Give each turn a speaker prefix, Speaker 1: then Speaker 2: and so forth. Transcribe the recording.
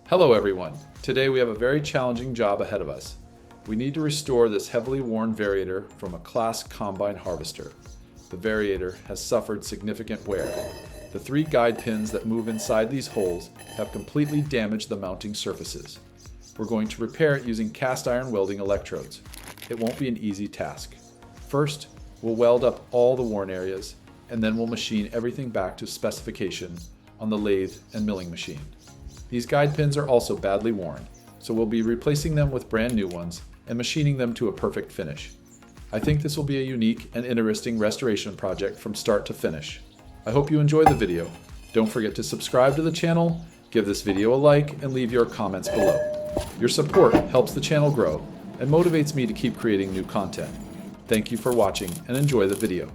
Speaker 1: Hello everyone. Today we have a very challenging job ahead of us. We need to restore this heavily worn Variator from a Claas combine harvester. The Variator has suffered significant wear. The 3 guide pins that move inside these holes have completely damaged the mounting surfaces. We're going to repair it using cast iron welding electrodes. It won't be an easy task. First, we'll weld up all the worn areas, and then we'll machine everything back to specification on the lathe and milling machine. These guide pins are also badly worn, so we'll be replacing them with brand new ones and machining them to a perfect finish. I think this will be a unique and interesting restoration project from start to finish. I hope you enjoy the video. Don't forget to subscribe to the channel, give this video a like, and leave your comments below. Your support helps the channel grow and motivates me to keep creating new content. Thank you for watching and enjoy the video.